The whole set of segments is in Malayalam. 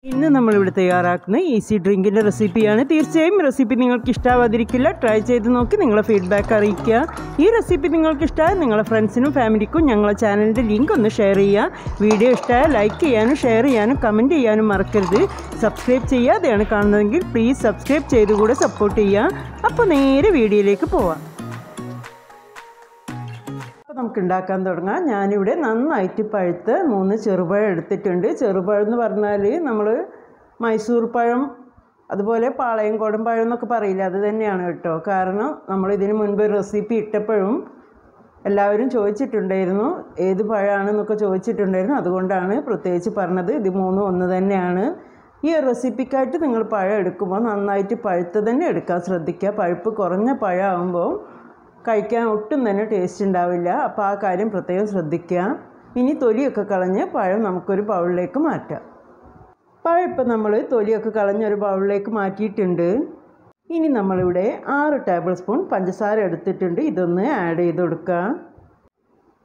ഇന്ന് നമ്മളിവിടെ തയ്യാറാക്കുന്ന ഈസി ഡ്രിങ്കിൻ്റെ റെസിപ്പിയാണ്. തീർച്ചയായും റെസിപ്പി നിങ്ങൾക്ക് ഇഷ്ടാവാതിരിക്കില്ല. ട്രൈ ചെയ്ത് നോക്കി നിങ്ങളെ ഫീഡ്ബാക്ക് അറിയിക്കുക. ഈ റെസിപ്പി നിങ്ങൾക്ക് ഇഷ്ടമായ നിങ്ങളെ ഫ്രണ്ട്സിനും ഫാമിലിക്കും ഞങ്ങളെ ചാനലിൻ്റെ ലിങ്ക് ഒന്ന് ഷെയർ ചെയ്യുക. വീഡിയോ ഇഷ്ടമായ ലൈക്ക് ചെയ്യാനും ഷെയർ ചെയ്യാനും കമൻറ്റ് ചെയ്യാനും മറക്കരുത്. സബ്സ്ക്രൈബ് ചെയ്യാതെയാണ് കാണുന്നതെങ്കിൽ പ്ലീസ് സബ്സ്ക്രൈബ് ചെയ്തുകൂടെ സപ്പോർട്ട് ചെയ്യുക. അപ്പോൾ നേരെ വീഡിയോയിലേക്ക് പോവാം. നമുക്ക് ഉണ്ടാക്കാൻ തുടങ്ങാം. ഞാനിവിടെ നന്നായിട്ട് പഴുത്ത 3 ചെറുപഴം എടുത്തിട്ടുണ്ട്. ചെറുപഴം എന്ന് പറഞ്ഞാൽ നമ്മൾ മൈസൂർ പഴം അതുപോലെ പാളയംകോടൻ പഴം എന്നൊക്കെ പറയില്ല, അത് തന്നെയാണ് കേട്ടോ. കാരണം നമ്മൾ ഇതിന് മുൻപ് റെസിപ്പി ഇട്ടപ്പോഴും എല്ലാവരും ചോദിച്ചിട്ടുണ്ടായിരുന്നു ഏത് പഴമാണെന്നൊക്കെ ചോദിച്ചിട്ടുണ്ടായിരുന്നു. അതുകൊണ്ടാണ് പ്രത്യേകിച്ച് പറഞ്ഞത്. ഇത് 3 ഒന്ന് തന്നെയാണ്. ഈ റെസിപ്പിക്കായിട്ട് നിങ്ങൾ പഴം എടുക്കുമ്പോൾ നന്നായിട്ട് പഴുത്ത് തന്നെ എടുക്കാൻ ശ്രദ്ധിക്കുക. പഴുപ്പ് കുറഞ്ഞ പഴമാകുമ്പോൾ കഴിക്കാൻ ഒട്ടും തന്നെ ടേസ്റ്റ് ഉണ്ടാവില്ല. അപ്പോൾ ആ കാര്യം പ്രത്യേകം ശ്രദ്ധിക്കുക. ഇനി തൊലിയൊക്കെ കളഞ്ഞ് പഴം നമുക്കൊരു ബൗളിലേക്ക് മാറ്റാം. പഴം ഇപ്പം നമ്മൾ തൊലിയൊക്കെ കളഞ്ഞൊരു ബൗളിലേക്ക് മാറ്റിയിട്ടുണ്ട്. ഇനി നമ്മളിവിടെ 6 ടേബിൾ സ്പൂൺ പഞ്ചസാര എടുത്തിട്ടുണ്ട്. ഇതൊന്ന് ആഡ് ചെയ്ത് കൊടുക്കുക.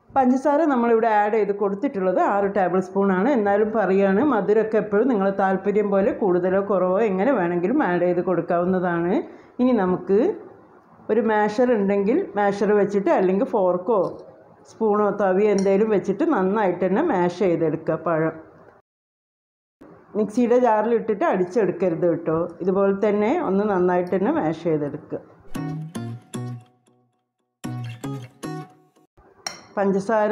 പഞ്ചസാര നമ്മളിവിടെ ആഡ് ചെയ്ത് കൊടുത്തിട്ടുള്ളത് 6 ടേബിൾ സ്പൂണാണ്. എന്നാലും പറയുകയാണ്, മധുരമൊക്കെ എപ്പോഴും നിങ്ങൾ താല്പര്യം പോലെ കൂടുതലോ കുറവോ എങ്ങനെ വേണമെങ്കിലും ആഡ് ചെയ്ത് കൊടുക്കാവുന്നതാണ്. ഇനി നമുക്ക് ഒരു മാഷർ ഉണ്ടെങ്കിൽ മാഷർ വെച്ചിട്ട്, അല്ലെങ്കിൽ ഫോർക്കോ സ്പൂണോ തവിയോ എന്തെങ്കിലും വെച്ചിട്ട് നന്നായിട്ട് തന്നെ മാഷ് ചെയ്തെടുക്കുക. പഴം മിക്സിയുടെ ജാറിലിട്ടിട്ട് അടിച്ചെടുക്കരുത് കേട്ടോ. ഇതുപോലെ തന്നെ ഒന്ന് നന്നായിട്ട് തന്നെ മാഷ് ചെയ്തെടുക്കുക. പഞ്ചസാര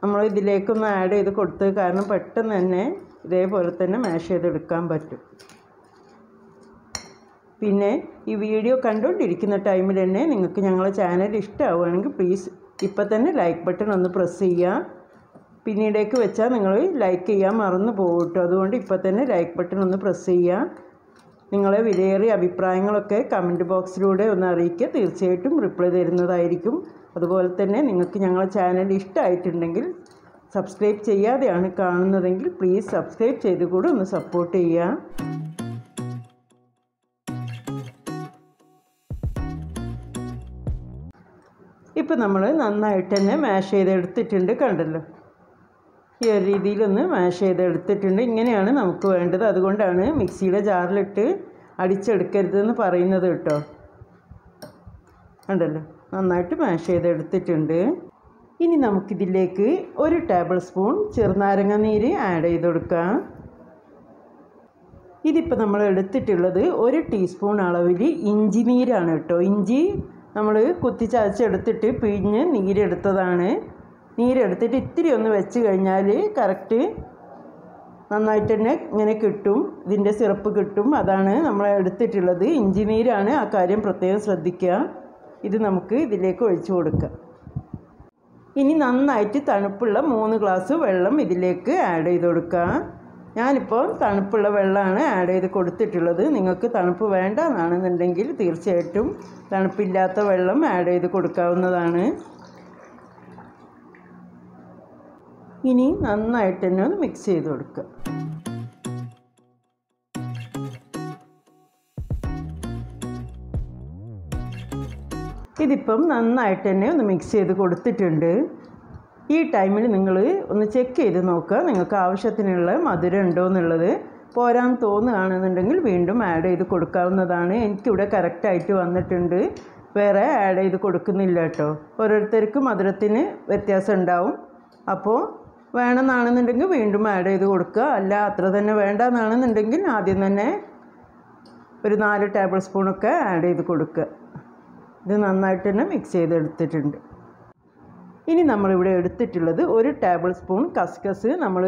നമ്മൾ ഇതിലേക്കൊന്ന് ആഡ് ചെയ്ത് കൊടുത്തത് കാരണം പെട്ടെന്ന് തന്നെ ഇതേപോലെ തന്നെ മാഷ് ചെയ്തെടുക്കാൻ പറ്റും. പിന്നെ ഈ വീഡിയോ കണ്ടുകൊണ്ടിരിക്കുന്ന ടൈമിൽ തന്നെ നിങ്ങൾക്ക് ഞങ്ങളെ ചാനൽ ഇഷ്ടമാവുകയാണെങ്കിൽ പ്ലീസ് ഇപ്പം തന്നെ ലൈക്ക് ബട്ടൺ ഒന്ന് പ്രസ് ചെയ്യുക. പിന്നീടേക്ക് വെച്ചാൽ നിങ്ങൾ ലൈക്ക് ചെയ്യാൻ മറന്നു പോകും കേട്ടോ. അതുകൊണ്ട് ഇപ്പം തന്നെ ലൈക്ക് ബട്ടൺ ഒന്ന് പ്രസ് ചെയ്യുക. നിങ്ങളെ വിലയേറിയ അഭിപ്രായങ്ങളൊക്കെ കമൻറ്റ് ബോക്സിലൂടെ ഒന്ന് അറിയിക്കുക. തീർച്ചയായിട്ടും റിപ്ലൈ തരുന്നതായിരിക്കും. അതുപോലെ തന്നെ നിങ്ങൾക്ക് ഞങ്ങളെ ചാനൽ ഇഷ്ടമായിട്ടുണ്ടെങ്കിൽ സബ്സ്ക്രൈബ് ചെയ്യാതെയാണ് കാണുന്നതെങ്കിൽ പ്ലീസ് സബ്സ്ക്രൈബ് ചെയ്ത് കൂടെ ഒന്ന് സപ്പോർട്ട് ചെയ്യുക. ഇപ്പം നമ്മൾ നന്നായിട്ട് തന്നെ മാഷ് ചെയ്തെടുത്തിട്ടുണ്ട്. കണ്ടല്ലോ, ഈ ഒരു രീതിയിലൊന്ന് മാഷ് ചെയ്തെടുത്തിട്ടുണ്ട്. ഇങ്ങനെയാണ് നമുക്ക് വേണ്ടത്. അതുകൊണ്ടാണ് മിക്സിയുടെ ജാറിലിട്ട് അടിച്ചെടുക്കരുതെന്ന് പറയുന്നത് കേട്ടോ. കണ്ടല്ലോ, നന്നായിട്ട് മാഷ് ചെയ്തെടുത്തിട്ടുണ്ട്. ഇനി നമുക്കിതിലേക്ക് 1 ടേബിൾ സ്പൂൺ ചെറുനാരങ്ങ നീര് ആഡ് ചെയ്ത് കൊടുക്കാം. ഇതിപ്പോൾ നമ്മൾ എടുത്തിട്ടുള്ളത് 1 ടീസ്പൂൺ അളവിൽ ഇഞ്ചി നീരാണ് കേട്ടോ. ഇഞ്ചി നമ്മൾ കുത്തിച്ചതച്ചെടുത്തിട്ട് പിഴിഞ്ഞ് നീരെടുത്തതാണ്. നീരെടുത്തിട്ട് ഇത്തിരി ഒന്ന് വെച്ച് കഴിഞ്ഞാൽ കറക്റ്റ് നന്നായിട്ട് തന്നെ ഇങ്ങനെ കിട്ടും, ഇതിൻ്റെ സിറപ്പ് കിട്ടും. അതാണ് നമ്മൾ എടുത്തിട്ടുള്ളത്. ഇഞ്ചി നീരാണ്, ആ കാര്യം പ്രത്യേകം ശ്രദ്ധിക്കുക. ഇത് നമുക്ക് ഇതിലേക്ക് ഒഴിച്ചു കൊടുക്കാം. ഇനി നന്നായിട്ട് തണുപ്പുള്ള 3 ഗ്ലാസ് വെള്ളം ഇതിലേക്ക് ആഡ് ചെയ്ത് കൊടുക്കുക. ഞാനിപ്പോൾ തണുപ്പുള്ള വെള്ളമാണ് ആഡ് ചെയ്ത് കൊടുത്തിട്ടുള്ളത്. നിങ്ങൾക്ക് തണുപ്പ് വേണ്ട എന്നാണെന്നുണ്ടെങ്കിൽ തീർച്ചയായിട്ടും തണുപ്പില്ലാത്ത വെള്ളം ആഡ് ചെയ്ത് കൊടുക്കാവുന്നതാണ്. ഇനി നന്നായിട്ട് തന്നെ ഒന്ന് മിക്സ് ചെയ്ത് കൊടുക്കുക. ഇതിപ്പം നന്നായിട്ട് തന്നെ ഒന്ന് മിക്സ് ചെയ്ത് കൊടുത്തിട്ടുണ്ട്. ഈ ടൈമിൽ നിങ്ങൾ ഒന്ന് ചെക്ക് ചെയ്ത് നോക്കുക നിങ്ങൾക്ക് ആവശ്യത്തിനുള്ള മധുരം ഉണ്ടോ എന്നുള്ളത്. പോരാൻ തോന്നുകയാണെന്നുണ്ടെങ്കിൽ വീണ്ടും ആഡ് ചെയ്ത് കൊടുക്കാവുന്നതാണ്. എനിക്കിവിടെ കറക്റ്റായിട്ട് വന്നിട്ടുണ്ട്. വേറെ ആഡ് ചെയ്ത് കൊടുക്കുന്നില്ല കേട്ടോ. ഓരോരുത്തർക്കും മധുരത്തിന് വ്യത്യാസം ഉണ്ടാവും. അപ്പോൾ വേണമെന്നാണെന്നുണ്ടെങ്കിൽ വീണ്ടും ആഡ് ചെയ്ത് കൊടുക്കുക. അല്ല അത്ര തന്നെ വേണ്ടെന്നാണെന്നുണ്ടെങ്കിൽ ആദ്യം തന്നെ ഒരു 4 ടേബിൾ സ്പൂണൊക്കെ ആഡ് ചെയ്ത് കൊടുക്കുക. ഇത് നന്നായിട്ട് തന്നെ മിക്സ് ചെയ്തെടുത്തിട്ടുണ്ട്. ഇനി നമ്മളിവിടെ എടുത്തിട്ടുള്ളത് 1 ടേബിൾ സ്പൂൺ കസ്കസ് നമ്മൾ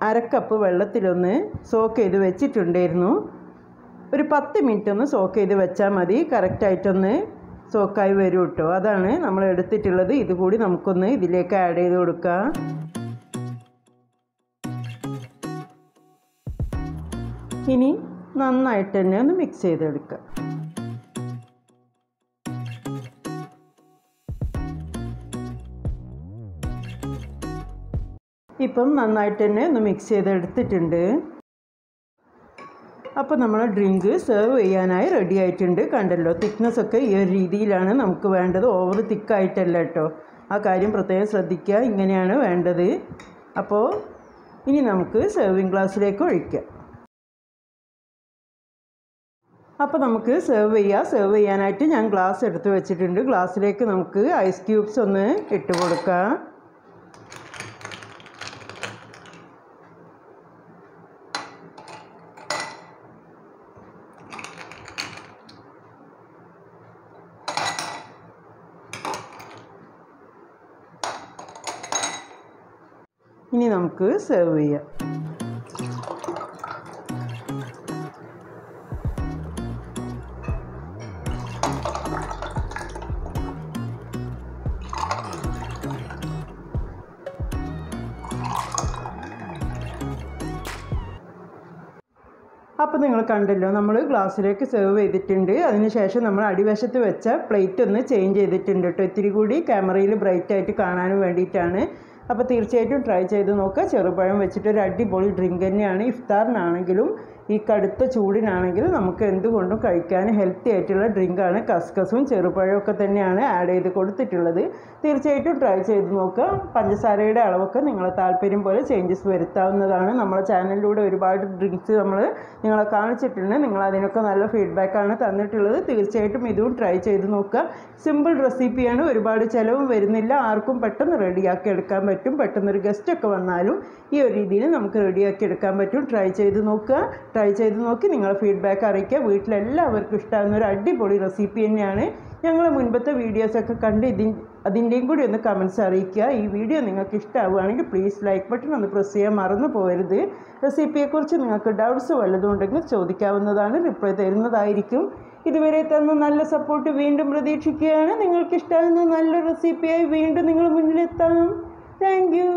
1/2 കപ്പ് വെള്ളത്തിലൊന്ന് സോക്ക് ചെയ്ത് വെച്ചിട്ടുണ്ടായിരുന്നു. ഒരു 10 മിനിറ്റ് ഒന്ന് സോക്ക് ചെയ്ത് വെച്ചാൽ മതി. കറക്റ്റായിട്ടൊന്ന് സോക്കായി വരും കേട്ടോ. അതാണ് നമ്മൾ എടുത്തിട്ടുള്ളത്. ഇതുകൂടി നമുക്കൊന്ന് ഇതിലേക്ക് ആഡ് ചെയ്ത് കൊടുക്കാം. ഇനി നന്നായിട്ട് തന്നെ ഒന്ന് മിക്സ് ചെയ്തെടുക്കുക. ഇപ്പം നന്നായിട്ട് തന്നെ ഒന്ന് മിക്സ് ചെയ്തെടുത്തിട്ടുണ്ട്. അപ്പോൾ നമ്മൾ ഡ്രിങ്ക് സെർവ് ചെയ്യാനായി റെഡി ആയിട്ടുണ്ട്. കണ്ടല്ലോ, തിക്നെസ്സൊക്കെ ഈ ഒരു രീതിയിലാണ് നമുക്ക് വേണ്ടത്. ഓവർ തിക്കായിട്ടല്ല കേട്ടോ. ആ കാര്യം പ്രത്യേകം ശ്രദ്ധിക്കുക. ഇങ്ങനെയാണ് വേണ്ടത്. അപ്പോൾ ഇനി നമുക്ക് സെർവിങ് ഗ്ലാസ്സിലേക്ക് ഒഴിക്കാം. അപ്പോൾ നമുക്ക് സെർവ് ചെയ്യാനായിട്ട് ഞാൻ ഗ്ലാസ് എടുത്ത് വെച്ചിട്ടുണ്ട്. ഗ്ലാസ്സിലേക്ക് നമുക്ക് ഐസ് ക്യൂബ്സ് ഒന്ന് ഇട്ട് കൊടുക്കാം. ഇനി നമുക്ക് സെർവ് ചെയ്യാം. അപ്പോൾ നിങ്ങൾ കണ്ടല്ലോ, നമ്മൾ ഗ്ലാസ്സിലേക്ക് സെർവ് ചെയ്തിട്ടുണ്ട്. അതിനുശേഷം നമ്മൾ അടിവശത്ത് വെച്ച പ്ലേറ്റ് ഒന്ന് ചേഞ്ച് ചെയ്തിട്ടുണ്ട് കേട്ടോ. ഇത്തിരി കൂടി ക്യാമറയിൽ ബ്രൈറ്റായിട്ട് കാണാനും വേണ്ടിയിട്ടാണ്. അപ്പോൾ തീർച്ചയായിട്ടും ട്രൈ ചെയ്ത് നോക്കുക. ചെറുപഴം വെച്ചിട്ടൊരു അടിപൊളി ഡ്രിങ്ക് തന്നെയാണ്. ഇഫ്താറിനാണെങ്കിലും ഈ കടുത്ത ചൂടിനാണെങ്കിലും നമുക്ക് എന്തുകൊണ്ടും കഴിക്കാൻ ഹെൽത്തി ആയിട്ടുള്ള ഡ്രിങ്കാണ്. കസ്കസും ചെറുപഴമൊക്കെ തന്നെയാണ് ആഡ് ചെയ്ത് കൊടുത്തിട്ടുള്ളത്. തീർച്ചയായിട്ടും ട്രൈ ചെയ്ത് നോക്കുക. പഞ്ചസാരയുടെ അളവൊക്കെ നിങ്ങളെ താല്പര്യം പോലെ ചേഞ്ചസ് വരുത്താവുന്നതാണ്. നമ്മളെ ചാനലിലൂടെ ഒരുപാട് ഡ്രിങ്ക്സ് നിങ്ങളെ കാണിച്ചിട്ടുണ്ട്. നിങ്ങൾ അതിനൊക്കെ നല്ല ഫീഡ്ബാക്കാണ് തന്നിട്ടുള്ളത്. തീർച്ചയായിട്ടും ഇതും ട്രൈ ചെയ്ത് നോക്കുക. സിമ്പിൾ റെസിപ്പിയാണ്, ഒരുപാട് ചിലവും വരുന്നില്ല. ആർക്കും പെട്ടെന്ന് റെഡിയാക്കി എടുക്കാൻ പറ്റും. പെട്ടെന്നൊരു ഗസ്റ്റൊക്കെ വന്നാലും ഈ ഒരു രീതിയിൽ നമുക്ക് റെഡിയാക്കി എടുക്കാൻ പറ്റും. ട്രൈ ചെയ്ത് നോക്കുക. ട്രൈ ചെയ്ത് നോക്കി നിങ്ങളെ ഫീഡ്ബാക്ക് അറിയിക്കുക. വീട്ടിലെല്ലാവർക്കും ഇഷ്ടമാകുന്ന ഒരു അടിപൊളി റെസിപ്പി തന്നെയാണ്. ഞങ്ങൾ മുൻപത്തെ വീഡിയോസൊക്കെ കണ്ട് അതിൻ്റെയും കൂടി ഒന്ന് കമൻറ്റ്സ് അറിയിക്കുക. ഈ വീഡിയോ നിങ്ങൾക്ക് ഇഷ്ടമാവുകയാണെങ്കിൽ പ്ലീസ് ലൈക്ക് ബട്ടൺ ഒന്ന് പ്രസ് ചെയ്യാൻ മറന്നു പോകരുത്. റെസിപ്പിയെക്കുറിച്ച് നിങ്ങൾക്ക് ഡൗട്ട്സ് വല്ലതും ഉണ്ടെങ്കിൽ ചോദിക്കാവുന്നതാണ്. റിപ്ലൈ തരുന്നതായിരിക്കും. ഇതുവരെ തന്ന നല്ല സപ്പോർട്ട് വീണ്ടും പ്രതീക്ഷിക്കുകയാണ്. നിങ്ങൾക്ക് ഇഷ്ടമാകുന്ന നല്ല റെസിപ്പിയായി വീണ്ടും നിങ്ങൾ മുന്നിലെത്താം. Thank you.